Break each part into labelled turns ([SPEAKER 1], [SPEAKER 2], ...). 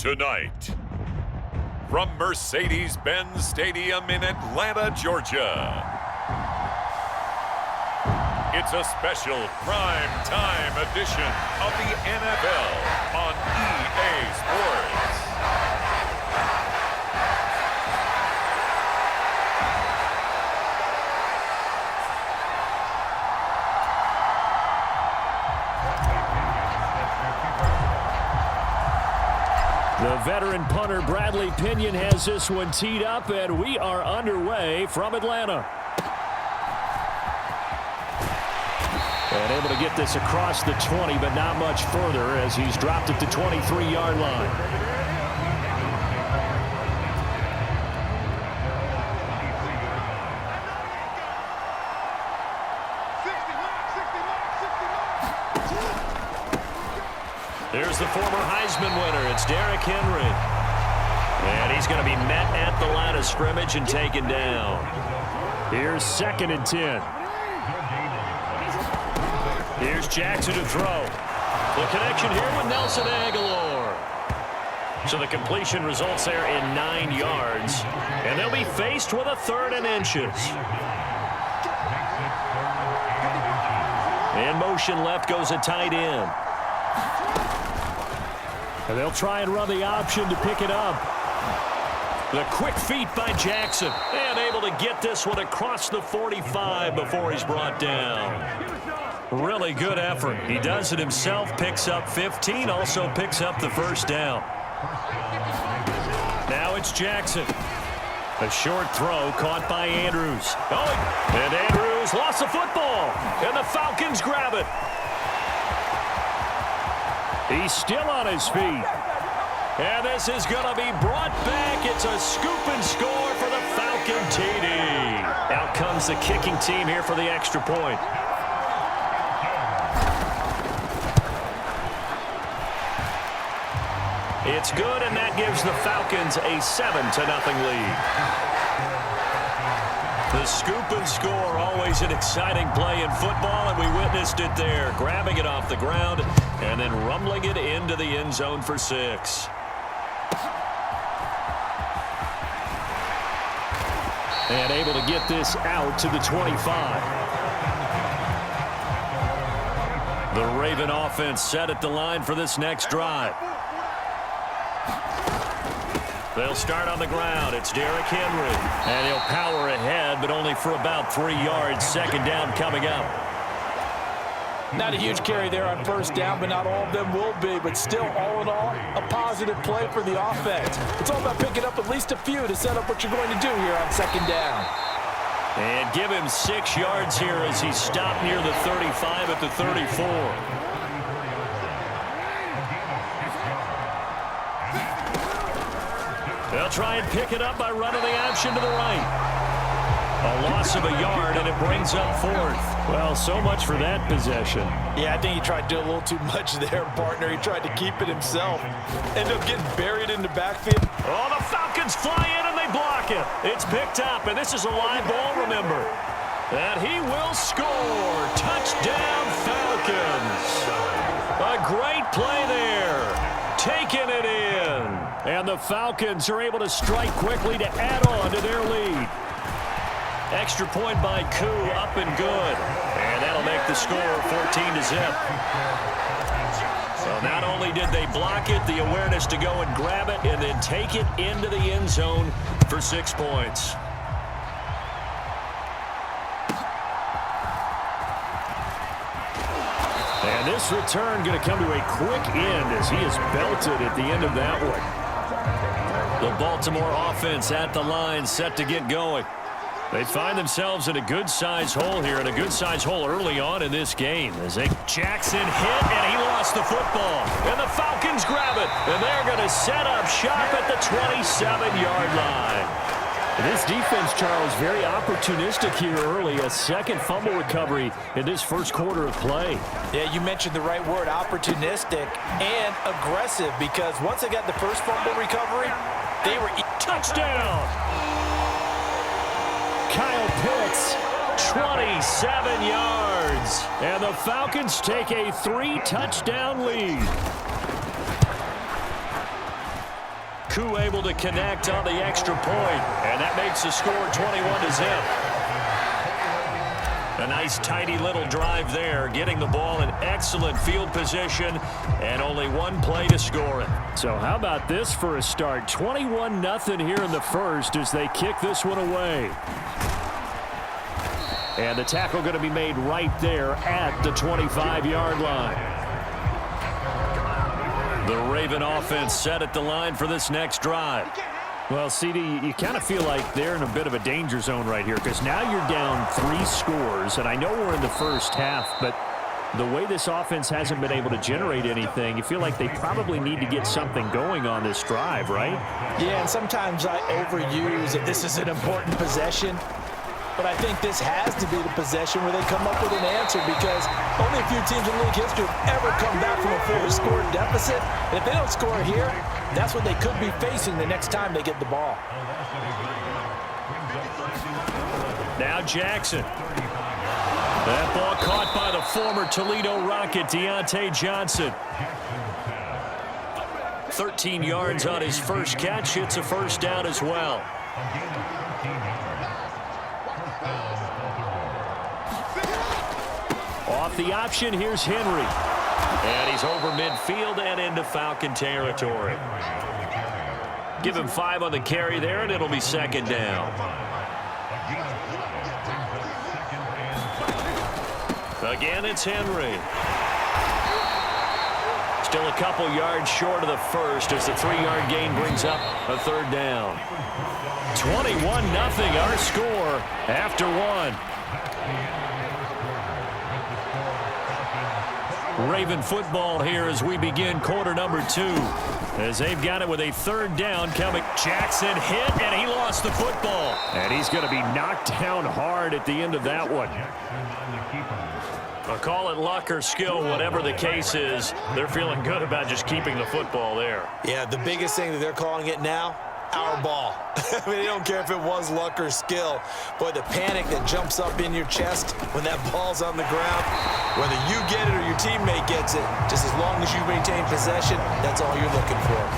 [SPEAKER 1] Tonight, from Mercedes-Benz Stadium in Atlanta, Georgia, it's a special prime time edition of the NFL on EA Sports.
[SPEAKER 2] The veteran punter Bradley Pinion has this one teed up, and we are underway from Atlanta. And able to get this across the 20, but not much further as he's dropped at the 23-yard line. There's the former Heisman winner. It's Derrick Henry. And he's going to be met at the line of scrimmage and taken down. Here's 2nd and 10. Here's Jackson to throw. The connection here with Nelson Aguilar. So the completion results there in 9 yards. And they'll be faced with a 3rd and inches. In motion left goes a tight end. And they'll try and run the option to pick it up. The quick feet by Jackson. And able to get this one across the 45 before he's brought down. Really good effort. He does it himself, picks up 15, also picks up the first down. Now it's Jackson. A short throw caught by Andrews. Oh, and Andrews lost the football. And the Falcons grab it. He's still on his feet. And this is going to be brought back. It's a scoop and score for the Falcon TD. Out comes the kicking team here for the extra point. It's good, and that gives the Falcons a 7-0 lead. The scoop and score, always an exciting play in football, and we witnessed it there. Grabbing it off the ground and then rumbling it into the end zone for 6. And able to get this out to the 25. The Raven offense set at the line for this next drive. They'll start on the ground. It's Derrick Henry. And he'll power ahead, but only for about 3 yards. 2nd down coming up.
[SPEAKER 3] Not a huge carry there on 1st down, but not all of them will be. But still, all in all, a positive play for the offense. It's all about picking up at least a few to set up what you're going to do here on 2nd down.
[SPEAKER 2] And give him 6 yards here as he stopped near the 35 at the 34. They'll try and pick it up by running the option to the right. A loss of a yard, and it brings up 4th. Well, so much for that possession.
[SPEAKER 3] Yeah, I think he tried to do a little too much there, partner. He tried to keep it himself. Ended up getting buried in the backfield.
[SPEAKER 2] Oh, the Falcons fly in, and they block it. It's picked up, and this is a live ball, remember. And he will score. Touchdown, Falcons. A great play there. Taking it in. And the Falcons are able to strike quickly to add on to their lead. Extra point by Koo, up and good. And that'll make the score 14-0. So not only did they block it, the awareness to go and grab it and then take it into the end zone for 6 points. And this return going to come to a quick end as he is belted at the end of that one. The Baltimore offense at the line, set to get going. They find themselves in a good-sized hole here, and a good-sized hole early on in this game. As Jackson hit, and he lost the football. And the Falcons grab it, and they're going to set up shop at the 27-yard line. This defense, Charles, very opportunistic here early. A 2nd fumble recovery in this 1st quarter of play.
[SPEAKER 3] Yeah, you mentioned the right word, opportunistic and aggressive, because once they got the 1st fumble recovery, they were...
[SPEAKER 2] Touchdown! Kyle Pitts, 27 yards. And the Falcons take a 3-touchdown lead. Koo able to connect on the extra point, and that makes the score 21-0. A nice, tidy little drive there, getting the ball in excellent field position, and only one play to score it.
[SPEAKER 4] So how about this for a start? 21-0 here in the first as they kick this one away. And the tackle going to be made right there at the 25-yard line.
[SPEAKER 2] The Raven offense set at the line for this next drive.
[SPEAKER 4] Well, CD, you kind of feel like they're in a bit of a danger zone right here because now you're down 3 scores, and I know we're in the first half, but the way this offense hasn't been able to generate anything, you feel like they probably need to get something going on this drive, right?
[SPEAKER 3] Yeah, and sometimes I overuse that this is an important possession. But I think this has to be the possession where they come up with an answer because only a few teams in league history have ever come back from a 4-score deficit. And if they don't score here, that's what they could be facing the next time they get the ball.
[SPEAKER 2] Now Jackson. That ball caught by the former Toledo Rocket, Deontay Johnson. 13 yards on his first catch. It's a first down as well. Off the option, here's Henry. And he's over midfield and into Falcon territory. Give him 5 on the carry there, and it'll be second down. Again, it's Henry. Still a couple yards short of the first as the 3-yard gain brings up a third down. 21-0 our score after 1. Raven football here as we begin quarter number 2. As they've got it with a third down coming. Jackson hit, and he lost the football.
[SPEAKER 4] And he's going to be knocked down hard at the end of that one.
[SPEAKER 2] I'll call it luck or skill, whatever the case is. They're feeling good about just keeping the football there.
[SPEAKER 3] Yeah, the biggest thing that they're calling it now, our ball. I mean, they don't care if it was luck or skill. Boy, the panic that jumps up in your chest when that ball's on the ground, whether you get it or your teammate gets it, just as long as you maintain possession, that's all you're looking for.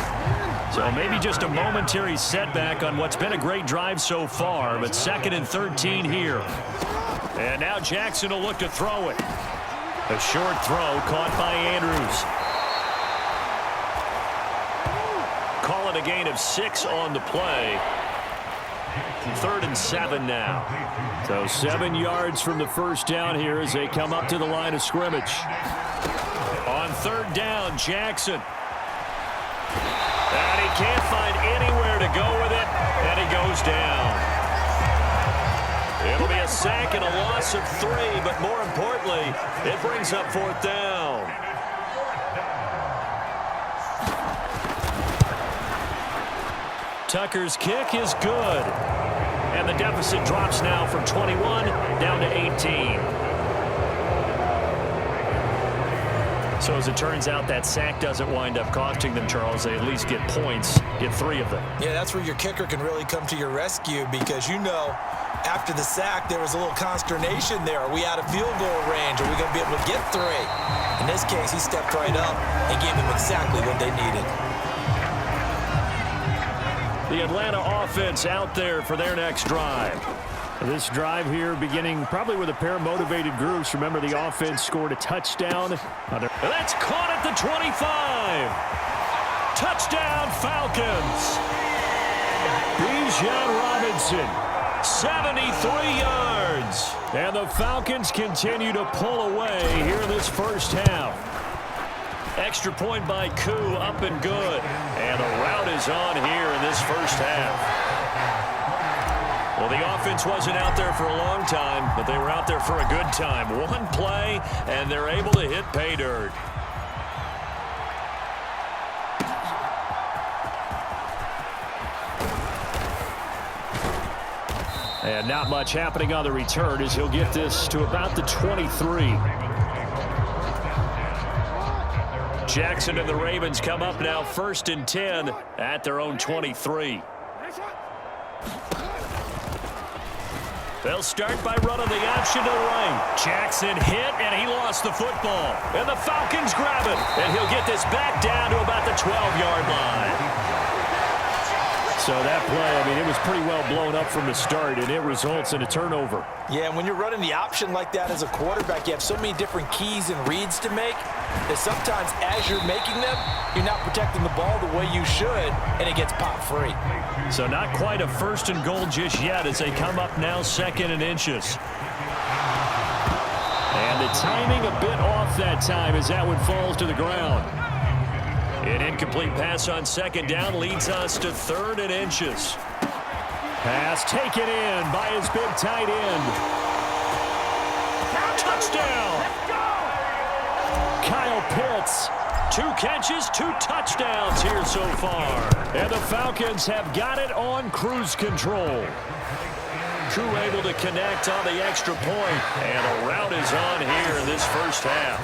[SPEAKER 2] So maybe just a momentary setback on what's been a great drive so far, but 2nd and 13 here. And now Jackson will look to throw it. A short throw caught by Andrews. Call it a gain of 6 on the play. 3rd and 7 now.
[SPEAKER 4] So 7 yards from the first down here as they come up to the line of scrimmage.
[SPEAKER 2] On 3rd down, Jackson. And he can't find anywhere to go with it, and he goes down. It'll be a sack and a loss of 3, but more importantly, it brings up 4th down. Tucker's kick is good. And the deficit drops now from 21 down to 18. So as it turns out, that sack doesn't wind up costing them, Charles. They at least get points, get 3 of them.
[SPEAKER 3] Yeah, that's where your kicker can really come to your rescue because, you know, after the sack, there was a little consternation there. Are we out of field goal range? Are we going to be able to get 3? In this case, he stepped right up and gave them exactly what they needed.
[SPEAKER 2] The Atlanta offense out there for their next drive.
[SPEAKER 4] This drive here beginning probably with a pair of motivated groups. Remember, the offense scored a touchdown.
[SPEAKER 2] That's caught at the 25. Touchdown, Falcons. Bijan Robinson, 73 yards. And the Falcons continue to pull away here in this first half. Extra point by Koo, up and good. And the route is on here in this first half. Well, the offense wasn't out there for a long time, but they were out there for a good time. 1 play, and they're able to hit pay dirt.
[SPEAKER 4] And not much happening on the return as he'll get this to about the 23.
[SPEAKER 2] Jackson and the Ravens come up now 1st and 10 at their own 23. They'll start by running the option to the right. Jackson hit, and he lost the football. And the Falcons grab it, and he'll get this back down to about the 12-yard line.
[SPEAKER 4] So that play, I mean, it was pretty well blown up from the start, and it results in a turnover.
[SPEAKER 3] Yeah, and when you're running the option like that as a quarterback, you have so many different keys and reads to make that sometimes as you're making them, you're not protecting the ball the way you should, and it gets popped free.
[SPEAKER 4] So not quite a 1st and goal just yet as they come up now 2nd and inches. And the timing a bit off that time as that one falls to the ground. An incomplete pass on 2nd down leads us to 3rd and inches. Pass taken in by his big tight end. Touchdown! Kyle Pitts. 2 catches, 2 touchdowns here so far. And the Falcons have got it on cruise control. Crew able to connect on the extra point. And a rout is on here in this first half.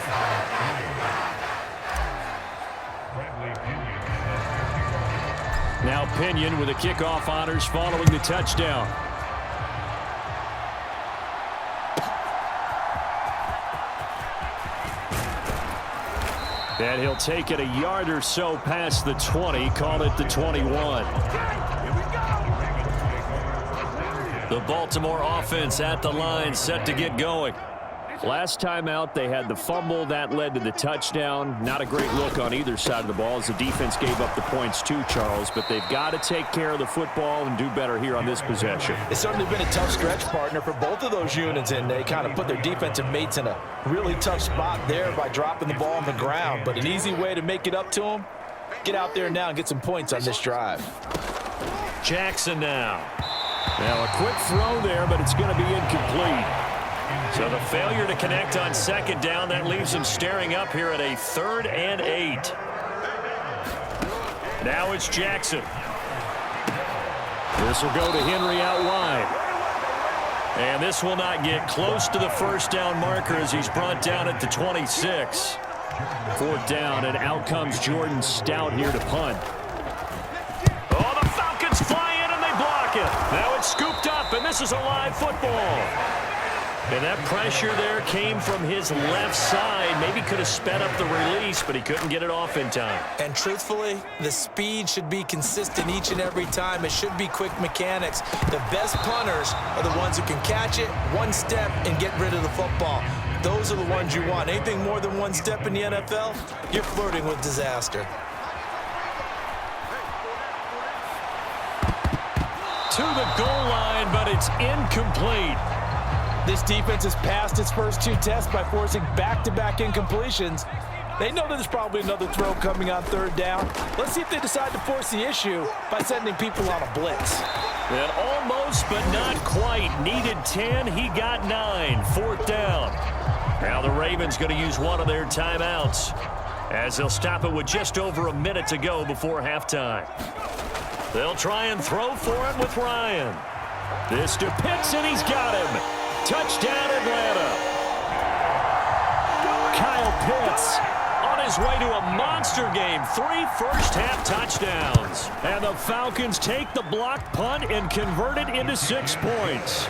[SPEAKER 4] Now Pinion with the kickoff honors following the touchdown. And he'll take it a yard or so past the 20, call it the 21. The Baltimore offense at the line set to get going. Last time out, they had the fumble. That led to the touchdown. Not a great look on either side of the ball as the defense gave up the points too, Charles. But they've got to take care of the football and do better here on this possession.
[SPEAKER 3] It's certainly been a tough stretch, partner, for both of those units, and they kind of put their defensive mates in a really tough spot there by dropping the ball on the ground. But an easy way to make it up to them, get out there now and get some points on this drive.
[SPEAKER 4] Jackson now. Now a quick throw there, but it's going to be incomplete. So the failure to connect on 2nd down, that leaves him staring up here at a 3rd and 8. Now it's Jackson. This will go to Henry out wide. And this will not get close to the 1st down marker as he's brought down at the 26. 4th down, and out comes Jordan Stout here to punt. Oh, the Falcons fly in and they block it. Now it's scooped up, and this is a live football. And that pressure there came from his left side. Maybe could have sped up the release, but he couldn't get it off in time.
[SPEAKER 3] And truthfully, the speed should be consistent each and every time. It should be quick mechanics. The best punters are the ones who can catch it, one step, and get rid of the football. Those are the ones you want. Anything more than one step in the NFL, you're flirting with disaster.
[SPEAKER 4] To the goal line, but it's incomplete.
[SPEAKER 3] This defense has passed its first 2 tests by forcing back-to-back incompletions. They know that there's probably another throw coming on 3rd down. Let's see if they decide to force the issue by sending people on a blitz.
[SPEAKER 4] And almost, but not quite. Needed 10, he got 9. 4th down. Now the Ravens going to use one of their timeouts as they'll stop it with just over a minute to go before halftime. They'll try and throw for it with Ryan. This to Pitts, and he's got him. Touchdown, Atlanta. Kyle Pitts on his way to a monster game. 3 first-half touchdowns. And the Falcons take the block punt and convert it into 6 points.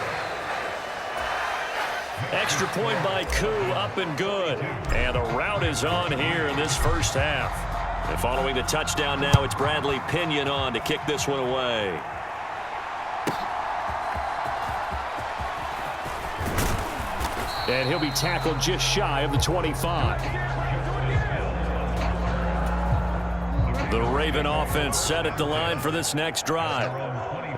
[SPEAKER 4] Extra point by Koo, up and good. And a rout is on here in this first half. And following the touchdown now, it's Bradley Pinion on to kick this one away. And he'll be tackled just shy of the 25. The Raven offense set at the line for this next drive.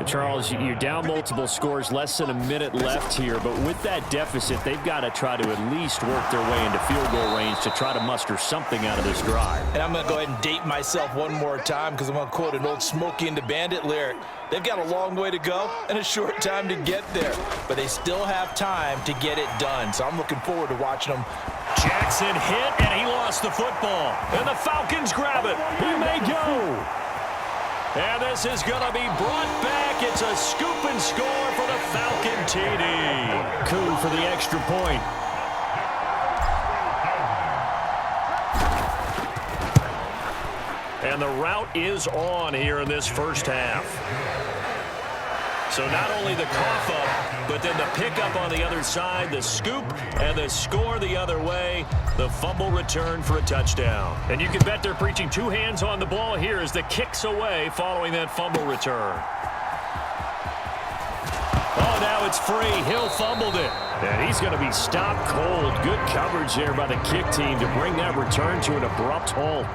[SPEAKER 4] Charles, you're down multiple scores, less than a minute left here, but with that deficit, they've got to try to at least work their way into field goal range to try to muster something out of this drive.
[SPEAKER 3] And I'm going to go ahead and date myself one more time because I'm going to quote an old Smokey and the Bandit lyric. They've got a long way to go and a short time to get there, but they still have time to get it done. So I'm looking forward to watching them.
[SPEAKER 4] Jackson hit, and he lost the football. And the Falcons grab it. He may go. And this is going to be brought back. It's a scoop and score for the Falcon TD. Koo for the extra point. And the rout is on here in this first half.
[SPEAKER 2] So not only the cough up, but then the pickup on the other side, the scoop, and the score the other way. The fumble return for a touchdown. And you can bet they're preaching two hands on the ball here as the kick's away following that fumble return. Oh, now it's free. Hill fumbled it. And he's going to be stopped cold. Good coverage there by the kick team to bring that return to an abrupt halt.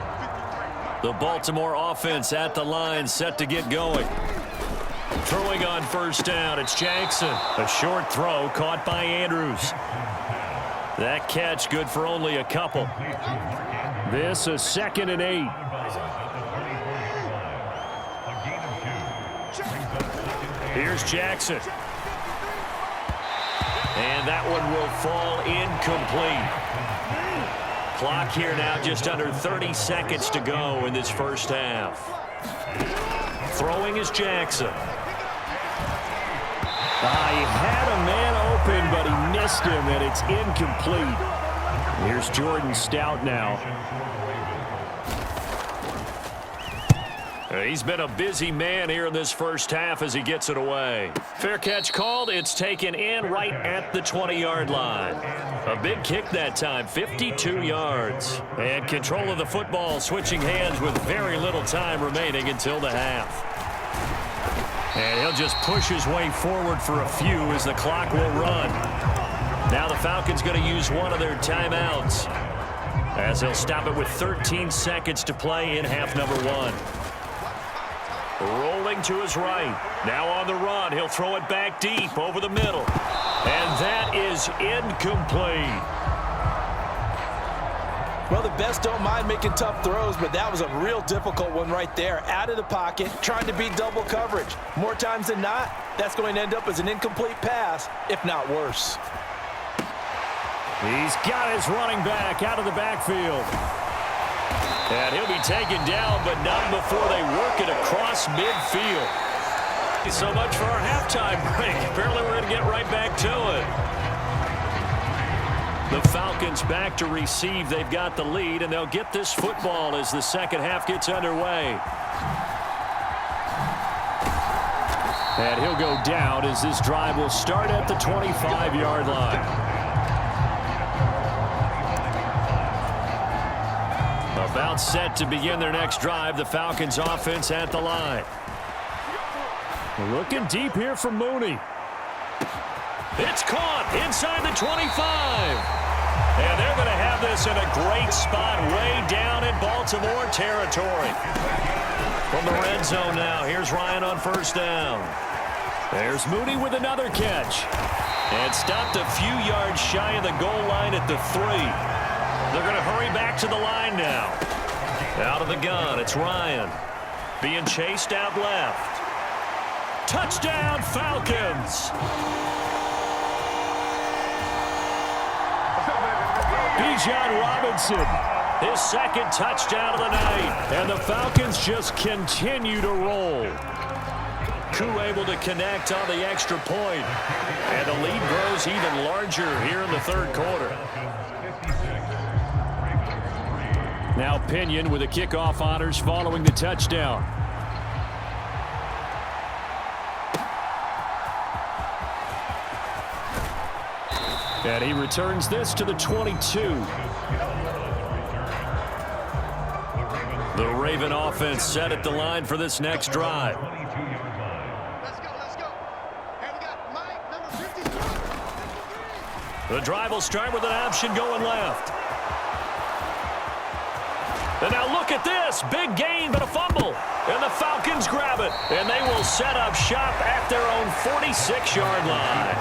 [SPEAKER 2] The Baltimore offense at the line, set to get going. Throwing on first down, it's Jackson. A short throw caught by Andrews. That catch good for only a couple. This a 2nd and 8. Here's Jackson. And that one will fall incomplete. Clock here now just under 30 seconds to go in this first half. Throwing is Jackson. He had a man open, but he missed him, and it's incomplete. Here's Jordan Stout now. He's been a busy man here in this first half as he gets it away. Fair catch called. It's taken in right at the 20-yard line. A big kick that time, 52 yards. And control of the football switching hands with very little time remaining until the half. And he'll just push his way forward for a few as the clock will run. Now the Falcons going to use one of their timeouts as they'll stop it with 13 seconds to play in half number 1. Rolling to his right. Now on the run. He'll throw it back deep over the middle. And that is incomplete.
[SPEAKER 3] Well, the best don't mind making tough throws, but that was a real difficult one right there. Out of the pocket, trying to beat double coverage. More times than not, that's going to end up as an incomplete pass, if not worse.
[SPEAKER 2] He's got his running back out of the backfield. And he'll be taken down, but not before they work it across midfield. So much for our halftime break. Apparently we're going to get right back to it. The Falcons back to receive. They've got the lead, and they'll get this football as the second half gets underway. And he'll go down as this drive will start at the 25-yard line. About set to begin their next drive. The Falcons offense at the line. Looking deep here for Mooney. It's caught inside the 25. And they're going to have this in a great spot way down in Baltimore territory. From the red zone now, here's Ryan on first down. There's Mooney with another catch. And stopped a few yards shy of the goal line at the 3. They're going to hurry back to the line now. Out of the gun, it's Ryan. Being chased out left. Touchdown, Falcons! Bijan Robinson, his second touchdown of the night. And the Falcons just continue to roll. Koo able to connect on the extra point. And the lead grows even larger here in the third quarter. Now Pinion with the kickoff honors following the touchdown. And he returns this to the 22. The Raven offense set at the line for this next drive.
[SPEAKER 5] Let's go. And we got Mike, number 53.
[SPEAKER 2] The drive will start with an option going left. And now look at this. Big gain, but a fumble. And the Falcons grab it. And they will set up shop at their own 46-yard line.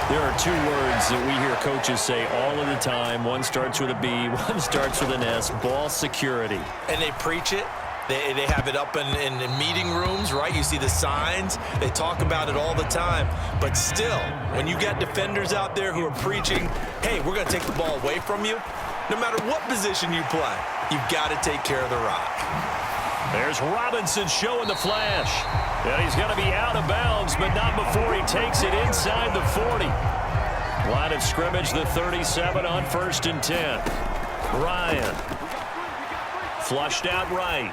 [SPEAKER 2] There are two words that we hear coaches say all of the time. One starts with a B, one starts with an S. Ball security.
[SPEAKER 3] And they preach it. They have it up in meeting rooms, right? You see the signs. They talk about it all the time. But still, when you got defenders out there who are preaching, hey, we're going to take the ball away from you, no matter what position you play, you've got to take care of the rock.
[SPEAKER 2] There's Robinson showing the flash. And he's going to be out of bounds, but not before he takes it inside the 40. Line of scrimmage, the 37 on 1st and 10. Ryan. Flushed out right.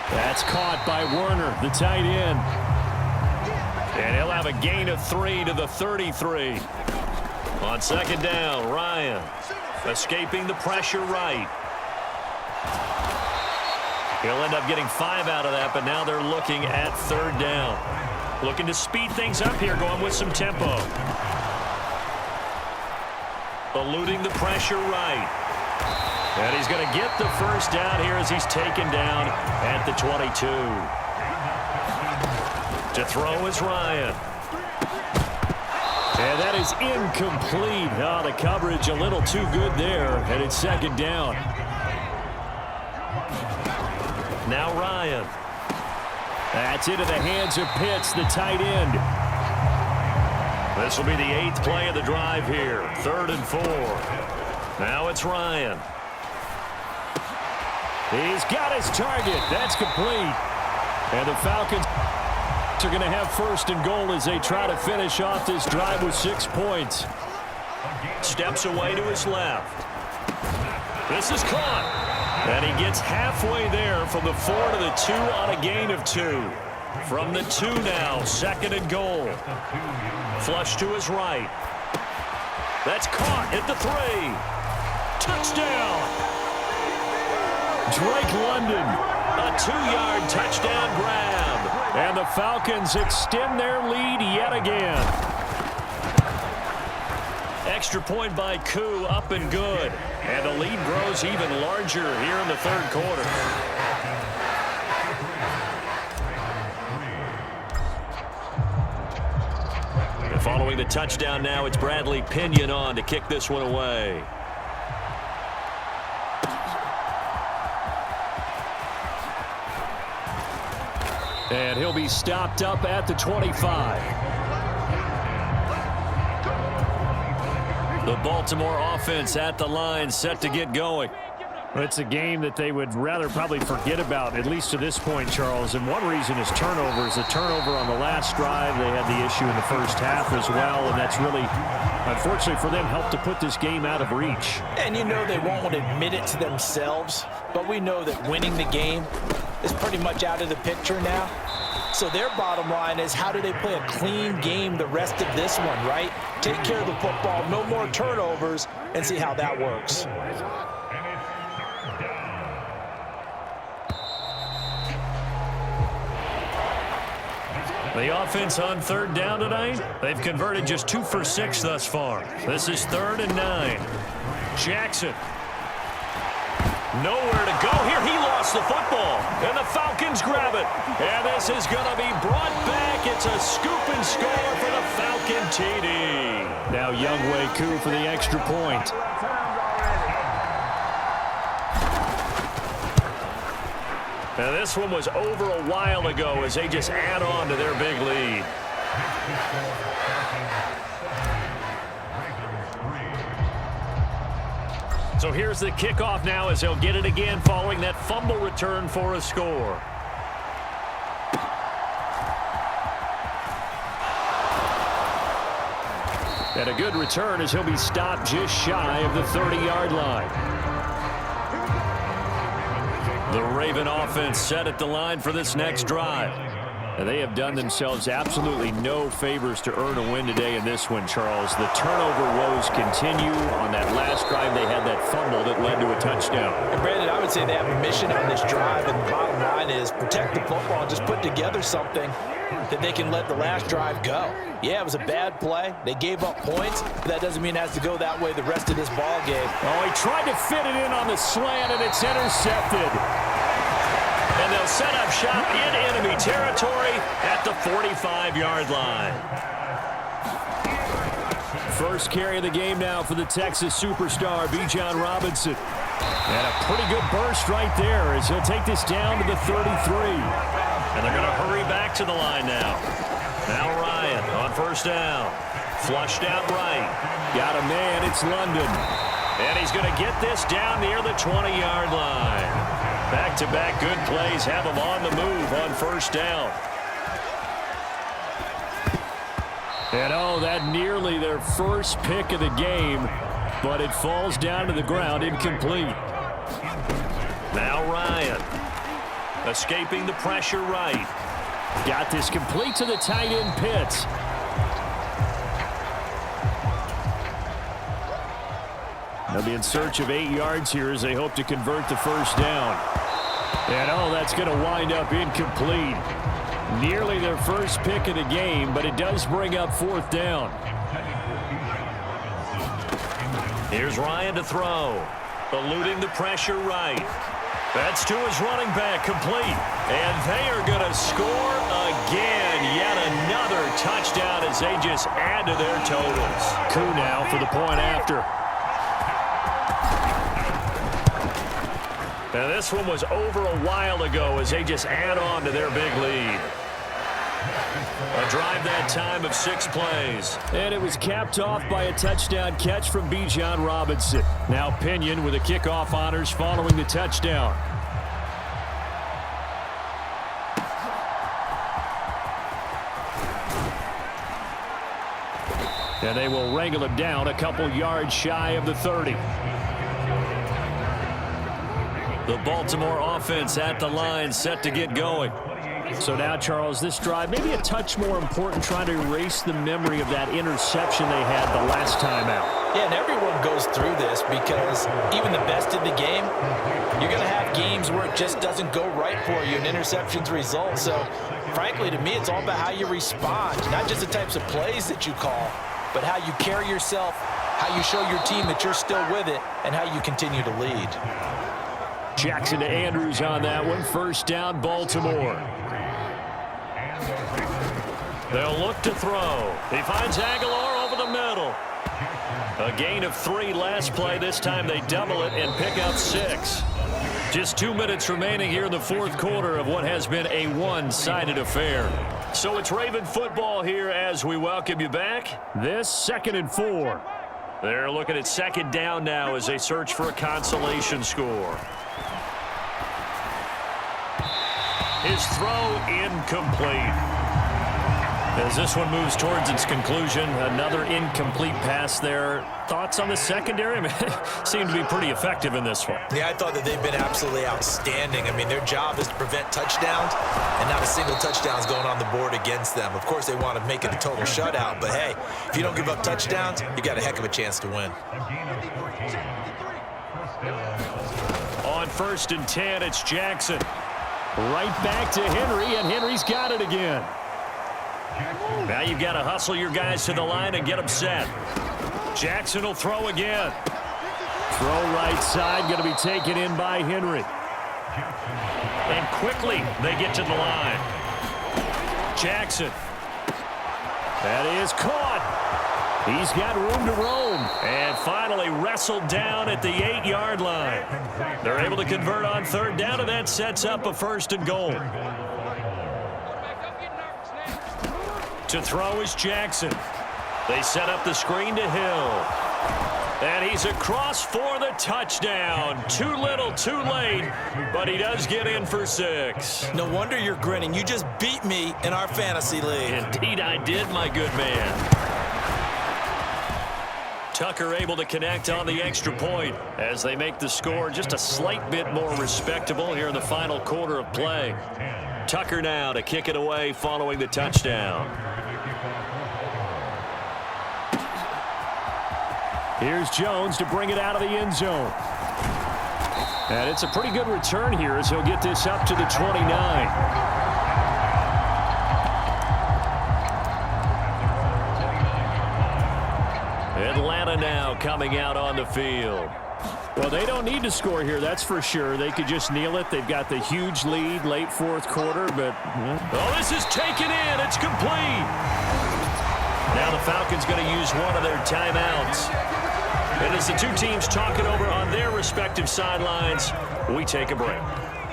[SPEAKER 2] That's caught by Werner, the tight end. And he'll have a gain of 3 to the 33. On second down, Ryan escaping the pressure right. He'll end up getting 5 out of that, but now they're looking at third down. Looking to speed things up here, going with some tempo. Eluding the pressure right. And he's going to get the first down here as he's taken down at the 22. To throw is Ryan. And that is incomplete. Oh, the coverage a little too good there, and it's second down. Now Ryan. That's into the hands of Pitts, the tight end. This will be the 8th play of the drive here. 3rd and 4. Now it's Ryan. He's got his target. That's complete. And the Falcons are going to have 1st and goal as they try to finish off this drive with 6 points. Steps away to his left. This is caught. And he gets halfway there from the 4 to the 2 on a gain of 2. From the 2 now, 2nd and goal. Flush to his right. That's caught at the 3. Touchdown. Drake London, a 2-yard touchdown grab. And the Falcons extend their lead yet again. Extra point by Koo, up and good. And the lead grows even larger here in the 3rd quarter. And following the touchdown now, it's Bradley Pinion on to kick this one away. And he'll be stopped up at the 25. The Baltimore offense at the line, set to get going.
[SPEAKER 4] It's a game that they would rather probably forget about, at least to this point, Charles. And one reason is turnovers. A turnover on the last drive. They had the issue in the first half as well, and that's really, unfortunately for them, helped to put this game out of reach.
[SPEAKER 3] And you know they won't admit it to themselves, but we know that winning the game is pretty much out of the picture now. So their bottom line is, how do they play a clean game the rest of this one, right? Take care of the football, no more turnovers, and see how that works.
[SPEAKER 2] The offense on 3rd down tonight, they've converted just 2 for 6 thus far. This is 3rd and 9. Jackson. Nowhere to go here. He lost the football, and the Falcons grab it. And this is going to be brought back. It's a scoop and score for the Falcon TD.
[SPEAKER 4] Now Younghoe Koo for the extra point.
[SPEAKER 2] Now this one was over a while ago as they just add on to their big lead. So here's the kickoff now as they'll get it again following that fumble return for a score. And a good return as he'll be stopped just shy of the 30-yard line. The Raven offense set at the line for this next drive. And they have done themselves absolutely no favors to earn a win today in this one, Charles. The turnover woes continue. On that last drive, they had that fumble that led to a touchdown.
[SPEAKER 3] And Brandon, I would say they have a mission on this drive, and the bottom line is protect the football, just put together something that they can let the last drive go. Yeah, it was a bad play. They gave up points, but that doesn't mean it has to go that way the rest of this ball game.
[SPEAKER 2] Oh, he tried to fit it in on the slant, and it's intercepted. And they'll set up shop in enemy territory at the 45-yard line. First carry of the game now for the Texas superstar, Bijan Robinson. And a pretty good burst right there as he'll take this down to the 33. And they're going to hurry back to the line now. Now Ryan on 1st down. Flushed out right. Got a man, it's London. And he's going to get this down near the 20-yard line. Back-to-back good plays have them on the move on 1st down. And oh, that nearly their first pick of the game, but it falls down to the ground incomplete. Now Ryan, escaping the pressure right.
[SPEAKER 4] Got this complete to the tight end, Pitts. They'll be in search of 8 yards here as they hope to convert the first down. And, oh, that's going to wind up incomplete. Nearly their first pick of the game, but it does bring up 4th down.
[SPEAKER 2] Here's Ryan to throw. Eluding the pressure right. That's to his running back, complete. And they are going to score again. Yet another touchdown as they just add to their totals.
[SPEAKER 4] Coup now for the point after.
[SPEAKER 2] Now this one was over a while ago as they just add on to their big lead. A drive that time of 6 plays.
[SPEAKER 4] And it was capped off by a touchdown catch from Bijan Robinson. Now Pinion with the kickoff honors following the touchdown. And they will wrangle him down a couple yards shy of the 30.
[SPEAKER 2] The Baltimore offense at the line, set to get going.
[SPEAKER 4] So now, Charles, this drive maybe a touch more important, trying to erase the memory of that interception they had the last time out.
[SPEAKER 3] Yeah, and everyone goes through this because even the best in the game, you're going to have games where it just doesn't go right for you and interceptions result. So, frankly, to me, it's all about how you respond, not just the types of plays that you call, but how you carry yourself, how you show your team that you're still with it, and how you continue to lead.
[SPEAKER 4] Jackson to Andrews on that one. First down, Baltimore.
[SPEAKER 2] They'll look to throw. He finds Aguilar over the middle. A gain of 3 last play. This time they double it and pick up 6. Just 2 minutes remaining here in the 4th quarter of what has been a one-sided affair. So it's Raven football here as we welcome you back.
[SPEAKER 4] This 2nd and 4.
[SPEAKER 2] They're looking at 2nd down now as they search for a consolation score. His throw incomplete. As this one moves towards its conclusion, another incomplete pass there. Thoughts on the secondary? I mean, seem to be pretty effective in this one.
[SPEAKER 6] Yeah, I thought that they've been absolutely outstanding. I mean, their job is to prevent touchdowns, and not a single touchdown is going on the board against them. Of course, they want to make it a total shutout, but hey, if you don't give up touchdowns, you got a heck of a chance to win.
[SPEAKER 2] On 1st and 10, it's Jackson.
[SPEAKER 4] Right back to Henry, and Henry's got it again.
[SPEAKER 2] Now you've got to hustle your guys to the line and get them set. Jackson will throw again.
[SPEAKER 4] Throw right side, going to be taken in by Henry.
[SPEAKER 2] And quickly they get to the line. Jackson.
[SPEAKER 4] That is caught. He's got room to roam.
[SPEAKER 2] And finally wrestled down at the 8-yard line. They're able to convert on 3rd down, and that sets up a 1st and goal. To throw is Jackson. They set up the screen to Hill. And he's across for the touchdown. Too little, too late, but he does get in for 6.
[SPEAKER 6] No wonder you're grinning. You just beat me in our fantasy league.
[SPEAKER 2] Indeed I did, my good man. Tucker able to connect on the extra point as they make the score just a slight bit more respectable here in the final quarter of play. Tucker now to kick it away following the touchdown.
[SPEAKER 4] Here's Jones to bring it out of the end zone. And it's a pretty good return here as he'll get this up to the 29.
[SPEAKER 2] Atlanta now coming out on the field.
[SPEAKER 4] Well, they don't need to score here, that's for sure. They could just kneel it. They've got the huge lead late 4th quarter, but...
[SPEAKER 2] Oh, this is taken in. It's complete. Now the Falcons going to use one of their timeouts. And as the two teams talk it over on their respective sidelines, we take a break.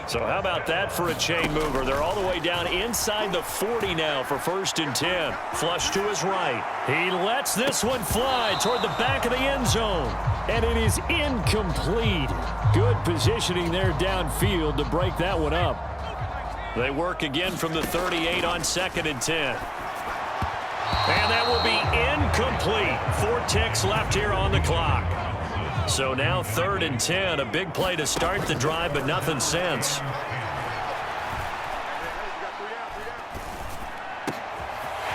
[SPEAKER 2] So how about that for a chain mover? They're all the way down inside the 40 now for 1st and 10. Flush to his right.
[SPEAKER 4] He lets this one fly toward the back of the end zone. And it is incomplete. Good positioning there downfield to break that one up.
[SPEAKER 2] They work again from the 38 on 2nd and 10. And that will be incomplete. 4 ticks left here on the clock. So now 3rd and 10. A big play to start the drive, but nothing since.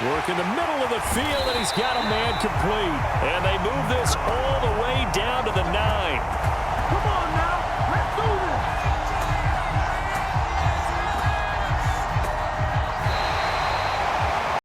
[SPEAKER 2] Work in the middle of the field, and he's got a man complete. And they move this all the way down to the 9.